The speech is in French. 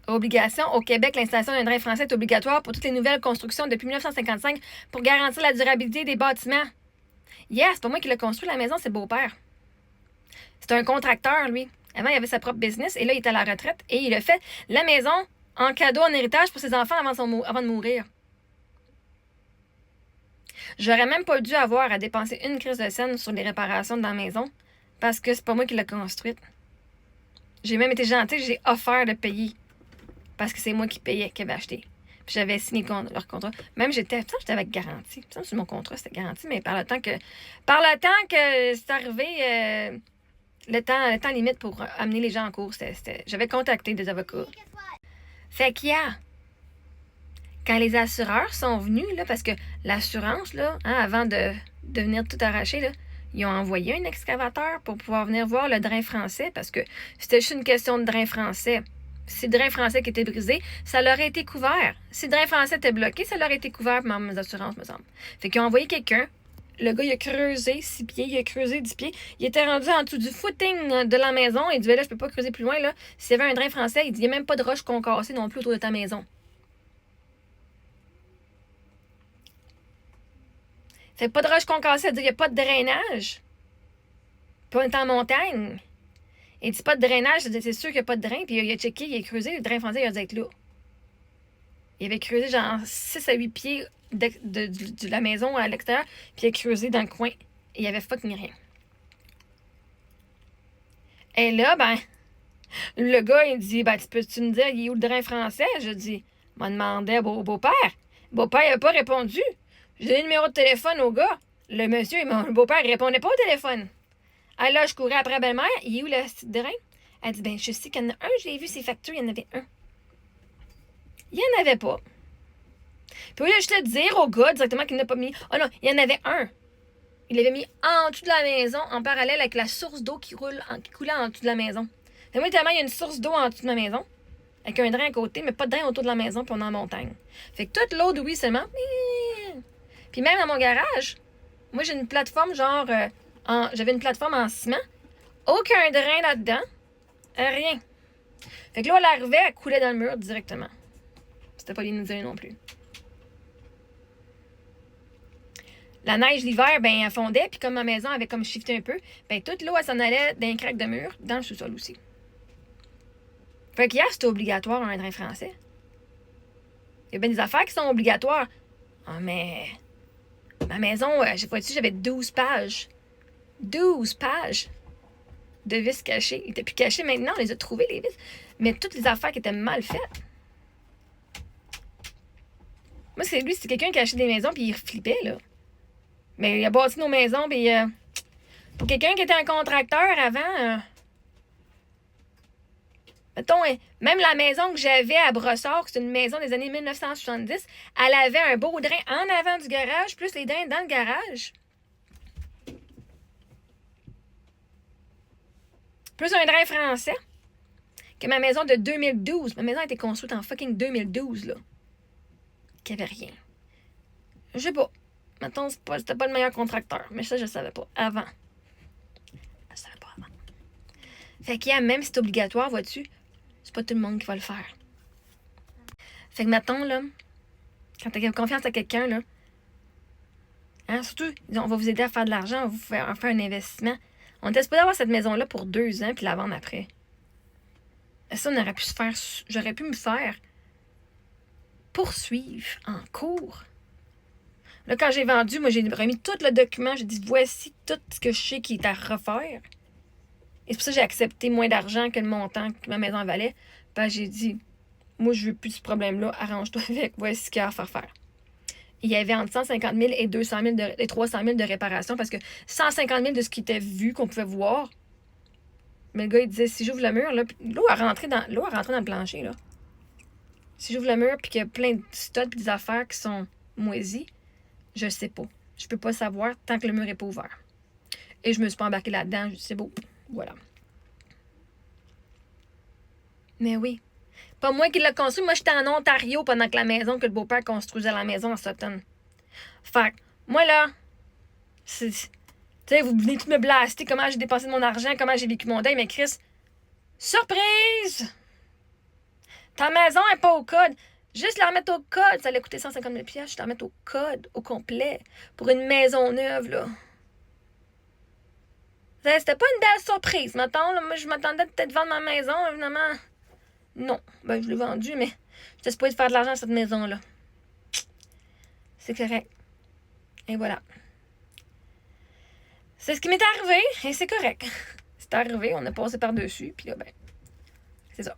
Obligation. Au Québec, l'installation d'un drain français est obligatoire pour toutes les nouvelles constructions depuis 1955 pour garantir la durabilité des bâtiments. Yes, c'est pas moi qui l'ai construit, la maison, c'est le beau-père. C'est un contracteur, lui. Avant, il avait sa propre business et là, il est à la retraite et il a fait la maison en cadeau, en héritage pour ses enfants avant de mourir. J'aurais même pas dû avoir à dépenser une crise de scène sur les réparations de la maison parce que c'est pas moi qui l'ai construite. J'ai même été gentille, j'ai offert de payer parce que c'est moi qui payais, qui avait acheté. Puis j'avais signé leur contrat. Même j'étais avec garantie. Ça, sur mon contrat, c'était garanti, mais par le temps que c'est arrivé, le temps limite pour amener les gens en cours, j'avais contacté des avocats. Fait qu'il y a, quand les assureurs sont venus, là, parce que l'assurance, là, avant de venir tout arracher, là, ils ont envoyé un excavateur pour pouvoir venir voir le drain français, parce que c'était juste une question de drain français. Si le drain français qui était brisé, ça leur aurait été couvert. Si le drain français était bloqué, ça leur aurait été couvert par mes assurances, me semble. Fait qu'ils ont envoyé quelqu'un. Le gars, il a creusé 6 pieds, il a creusé 10 pieds. Il était rendu en dessous du footing de la maison. Il dit, là, je peux pas creuser plus loin, là. S'il y avait un drain français, il dit, il n'y a même pas de roche concassée non plus autour de ta maison. Fait pas de roche concassée, ça veut dire qu'il n'y a pas de drainage. Puis on est en montagne. Il dit pas de drainage, c'est sûr qu'il n'y a pas de drain. Puis il a checké, il a creusé, le drain français, il a dû être là. Il avait creusé genre 6 à 8 pieds de la maison à l'extérieur, puis il a creusé dans le coin. Et il n'y avait fucking rien. Et là, le gars, il dit, peux-tu me dire, il est où le drain français? Je dis, m'a demandé au beau-père. Le beau-père, il n'a pas répondu. J'ai donné le numéro de téléphone au gars. Le monsieur, le beau-père, il répondait pas au téléphone. Alors là, je courais après la belle-mère. Il est où le drain? Elle dit, je sais qu'il y en a un, j'ai vu ses factures, il y en avait un. Il n'y en avait pas. Puis oui, je te dire au gars directement qu'il n'a pas mis. Oh non, il y en avait un. Il l'avait mis en dessous de la maison, en parallèle avec la source d'eau qui coulait en dessous de la maison. Fait moi, tellement, il y a une source d'eau en dessous de ma maison, avec un drain à côté, mais pas de drain autour de la maison, puis on est en montagne. Fait que toute l'eau de ruissellement. Puis même dans mon garage, moi, j'ai une plateforme genre. J'avais une plateforme en ciment. Aucun drain là-dedans. Rien. Fait que là, elle arrivait, elle coulait dans le mur directement. C'était pas l'inusé non plus. La neige l'hiver, elle fondait, puis comme ma maison avait comme shifté un peu, toute l'eau, elle s'en allait d'un crack de mur dans le sous-sol aussi. Fait qu'hier, c'était obligatoire un drain français. Il y a bien des affaires qui sont obligatoires. Ah, mais ma maison, j'avais 12 pages. 12 pages de vis cachées. Ils étaient plus cachés maintenant, on les a trouvés, les vis. Mais toutes les affaires qui étaient mal faites. Moi, c'est quelqu'un qui a acheté des maisons, puis il flippait, là. Mais il a bâti nos maisons, puis pour quelqu'un qui était un contracteur avant, mettons, même la maison que j'avais à Brossard, c'est une maison des années 1970, elle avait un beau drain en avant du garage, plus les drains dans le garage. Plus un drain français que ma maison de 2012. Ma maison a été construite en fucking 2012, là. Qu'il n'y avait rien. Je sais pas. Maintenant, c'était pas le meilleur contracteur. Mais ça, je savais pas. Avant. Je savais pas avant. Fait qu'il y a, même si c'est obligatoire, vois-tu, c'est pas tout le monde qui va le faire. Fait que maintenant, là, quand t'as confiance à quelqu'un, là, surtout, on va vous aider à faire de l'argent, on va vous faire un investissement. On était supposé avoir cette maison-là pour 2 ans, puis la vendre après. Ça, j'aurais pu me faire poursuivre en cours. Là, quand j'ai vendu, moi, j'ai remis tout le document. J'ai dit, voici tout ce que je sais qui est à refaire. Et c'est pour ça que j'ai accepté moins d'argent que le montant que ma maison valait. Puis j'ai dit, moi, je veux plus ce problème-là. Arrange-toi avec. Voici ce qu'il y a à faire. Il y avait entre 150 000 et 200 000 et 300 000 de réparation parce que 150 000 de ce qui était vu, qu'on pouvait voir. Mais le gars, il disait, si j'ouvre le mur, là, l'eau a rentré dans le plancher, là. Si j'ouvre le mur puis qu'il y a plein de studs et des affaires qui sont moisies, je sais pas. Je peux pas savoir tant que le mur est pas ouvert. Et je me suis pas embarquée là-dedans. C'est beau. Voilà. Mais oui. Pas moi qui l'ai construit. Moi, j'étais en Ontario pendant que le beau-père construisait la maison à Sutton. Fait que, moi, là, tu sais, vous venez tout me blaster comment j'ai dépensé mon argent, comment j'ai vécu mon deuil, mais Chris, surprise! Ta maison n'est pas au code. Juste la remettre au code, ça allait coûter 150 000 $. Je la remettre au code, au complet, pour une maison neuve, là. C'était pas une belle surprise, mettons. Là. Moi, je m'attendais peut-être vendre ma maison, évidemment. Non. Ben, je l'ai vendue, mais j'étais supposée faire de l'argent à cette maison-là. C'est correct. Et voilà. C'est ce qui m'est arrivé, et c'est correct. C'est arrivé, on a passé par-dessus, puis là, ben, c'est ça.